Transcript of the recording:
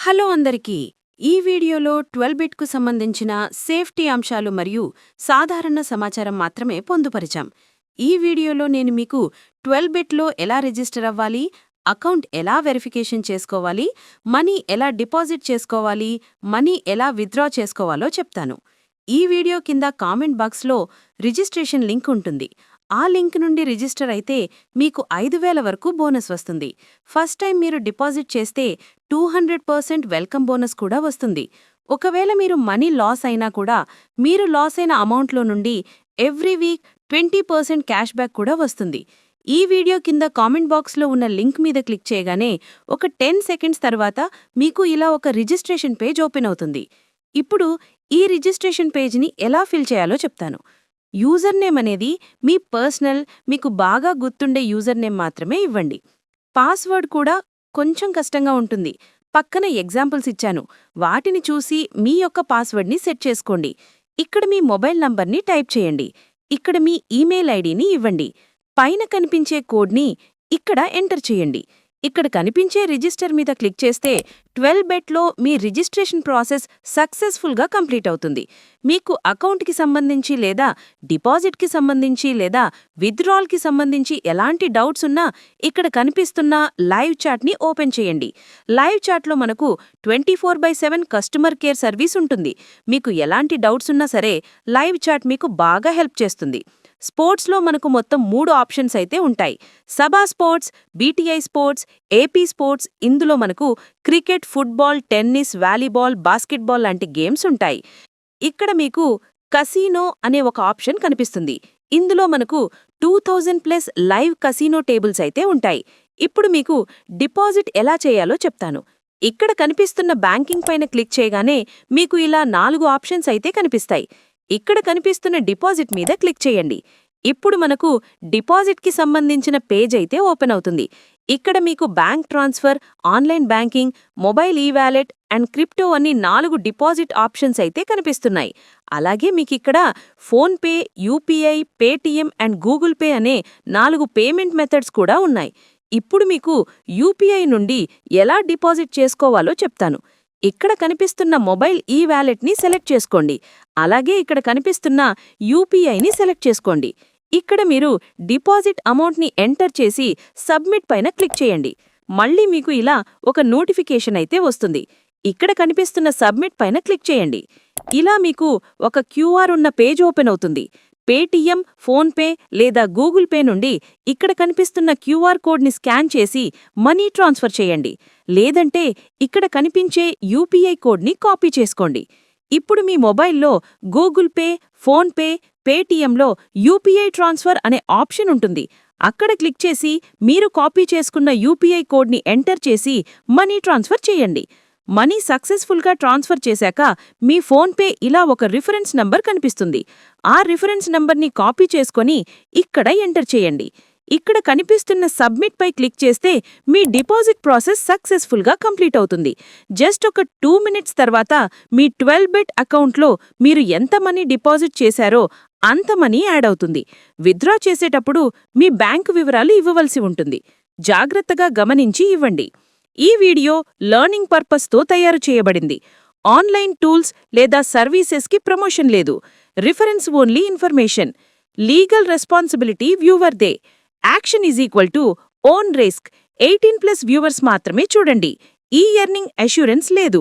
Hello అందరికీ! ఈ వీడియోలో 12 బిట్కు సంబంధించిన సేఫ్టీ అంశాలు మరియు సాధారణ సమాచారం మాత్రమే పొందుపరిచాం. ఈ వీడియోలో నేను మీకు 12 బిట్లో ఎలా రిజిస్టర్ అవ్వాలి, అకౌంట్ ఎలా వెరిఫికేషన్ చేసుకోవాలి, మనీ ఎలా డిపాజిట్ చేసుకోవాలి, మనీ ఎలా విత్డ్రా చేసుకోవాలో చెప్తాను. ఈ వీడియో కింద కామెంట్ బాక్స్లో రిజిస్ట్రేషన్ లింక్ ఉంటుంది. ఆ లింక్ నుండి రిజిస్టర్ అయితే మీకు 5,000 వరకు బోనస్ వస్తుంది. ఫస్ట్ టైం మీరు డిపాజిట్ చేస్తే 200% వెల్కమ్ బోనస్ కూడా వస్తుంది. ఒకవేళ మీరు మనీ లాస్ అయినా కూడా మీరు లాస్ అయిన అమౌంట్లో నుండి ఎవ్రీ వీక్ 20% క్యాష్ బ్యాక్ కూడా వస్తుంది. ఈ వీడియో కింద కామెంట్ బాక్స్లో ఉన్న లింక్ మీద క్లిక్ చేయగానే ఒక 10 సెకండ్స్ తర్వాత మీకు ఇలా ఒక రిజిస్ట్రేషన్ పేజ్ ఓపెన్ అవుతుంది. ఇప్పుడు ఈ రిజిస్ట్రేషన్ పేజ్ని ఎలా ఫిల్ చేయాలో చెప్తాను. యూజర్ నేమ్ అనేది మీ పర్సనల్, మీకు బాగా గుర్తుండే యూజర్ నేమ్ మాత్రమే ఇవ్వండి. పాస్వర్డ్ కూడా కొంచెం కష్టంగా ఉంటుంది. పక్కన ఎగ్జాంపుల్స్ ఇచ్చాను, వాటిని చూసి మీ యొక్క పాస్వర్డ్ని సెట్ చేసుకోండి. ఇక్కడ మీ మొబైల్ నంబర్ని టైప్ చేయండి. ఇక్కడ మీ ఈమెయిల్ ఐడిని ఇవ్వండి. పైన కనిపించే కోడ్ని ఇక్కడ ఎంటర్ చేయండి. ఇక్కడ కనిపించే రిజిస్టర్ మీద క్లిక్ చేస్తే 12 బిట్లో మీ రిజిస్ట్రేషన్ ప్రాసెస్ సక్సెస్ఫుల్గా కంప్లీట్ అవుతుంది. మీకు అకౌంట్కి సంబంధించి లేదా డిపాజిట్కి సంబంధించి లేదా విత్డ్రాల్కి సంబంధించి ఎలాంటి డౌట్స్ ఉన్నా ఇక్కడ కనిపిస్తున్న లైవ్ చాట్ని ఓపెన్ చేయండి. లైవ్ చాట్లో మనకు 24/7 కస్టమర్ కేర్ సర్వీస్ ఉంటుంది. మీకు ఎలాంటి డౌట్స్ ఉన్నా సరే లైవ్ చాట్ మీకు బాగా హెల్ప్ చేస్తుంది. స్పోర్ట్స్లో మనకు మొత్తం 3 ఆప్షన్స్ అయితే ఉంటాయి. Saba sports, BTI sports, AP sports. ఇందులో మనకు cricket, football, tennis, volleyball, basketball లాంటి గేమ్స్ ఉంటాయి. ఇక్కడ మీకు కసీనో అనే ఒక ఆప్షన్ కనిపిస్తుంది. ఇందులో మనకు 2000+ లైవ్ కసీనో టేబుల్స్ అయితే ఉంటాయి. ఇప్పుడు మీకు డిపాజిట్ ఎలా చేయాలో చెప్తాను. ఇక్కడ కనిపిస్తున్న బ్యాంకింగ్ పైన క్లిక్ చేయగానే మీకు ఇలా 4 ఆప్షన్స్ అయితే కనిపిస్తాయి. ఇక్కడ కనిపిస్తున్న డిపాజిట్ మీద క్లిక్ చేయండి. ఇప్పుడు మనకు డిపాజిట్కి సంబంధించిన పేజ్ అయితే ఓపెన్ అవుతుంది. ఇక్కడ మీకు bank transfer, online banking, mobile e-wallet and crypto అన్ని 4 డిపాజిట్ ఆప్షన్స్ అయితే కనిపిస్తున్నాయి. అలాగే మీకిక్కడ PhonePe, UPI, Paytm and Google Pay అనే 4 పేమెంట్ మెథడ్స్ కూడా ఉన్నాయి. ఇప్పుడు మీకు యూపీఐ నుండి ఎలా డిపాజిట్ చేసుకోవాలో చెప్తాను. ఇక్కడ కనిపిస్తున్న మొబైల్ ఈ-వాలెట్ని సెలెక్ట్ చేసుకోండి. అలాగే ఇక్కడ కనిపిస్తున్న యూపీఐని సెలెక్ట్ చేసుకోండి. ఇక్కడ మీరు డిపాజిట్ అమౌంట్ని ఎంటర్ చేసి సబ్మిట్ పైన క్లిక్ చేయండి. మళ్ళీ మీకు ఇలా ఒక నోటిఫికేషన్ అయితే వస్తుంది. ఇక్కడ కనిపిస్తున్న సబ్మిట్ పైన క్లిక్ చేయండి. ఇలా మీకు ఒక క్యూఆర్ ఉన్న పేజ్ ఓపెన్ అవుతుంది. పేటీఎం, ఫోన్పే లేదా గూగుల్ పే నుండి ఇక్కడ కనిపిస్తున్న క్యూఆర్ కోడ్ని స్కాన్ చేసి మనీ ట్రాన్స్ఫర్ చేయండి. లేదంటే ఇక్కడ కనిపించే యూపీఐ కోడ్ని కాపీ చేసుకోండి. ఇప్పుడు మీ మొబైల్లో గూగుల్ పే, ఫోన్పే, పేటీఎంలో యూపీఐ ట్రాన్స్ఫర్ అనే ఆప్షన్ ఉంటుంది. అక్కడ క్లిక్ చేసి మీరు కాపీ చేసుకున్న యూపీఐ కోడ్ని ఎంటర్ చేసి మనీ ట్రాన్స్ఫర్ చేయండి. మనీ సక్సెస్ఫుల్గా ట్రాన్స్ఫర్ చేశాక మీ ఫోన్పే ఇలా ఒక రిఫరెన్స్ నంబర్ కనిపిస్తుంది. ఆ రిఫరెన్స్ నంబర్ని కాపీ చేసుకొని ఇక్కడ ఎంటర్ చేయండి. ఇక్కడ కనిపిస్తున్న సబ్మిట్ పై క్లిక్ చేస్తే మీ డిపాజిట్ ప్రాసెస్ సక్సెస్ఫుల్గా కంప్లీట్ అవుతుంది. జస్ట్ ఒక 2 మినిట్స్ తర్వాత మీ 12 బిట్ అకౌంట్లో మీరు ఎంత మనీ డిపాజిట్ చేశారో అంత మనీ యాడ్ అవుతుంది. విత్డ్రా చేసేటప్పుడు మీ బ్యాంకు వివరాలు ఇవ్వవలసి ఉంటుంది. జాగ్రత్తగా గమనించి ఇవ్వండి. ఈ వీడియో లెర్నింగ్ పర్పస్తో తయారు చేయబడింది. ఆన్లైన్ టూల్స్ లేదా సర్వీసెస్కి ప్రమోషన్ లేదు. Reference only information. Legal responsibility వ్యూవర్దే. Action = own risk. 18+ వ్యూవర్స్ మాత్రమే చూడండి. ఈ ఎర్నింగ్ అష్యూరెన్స్ లేదు.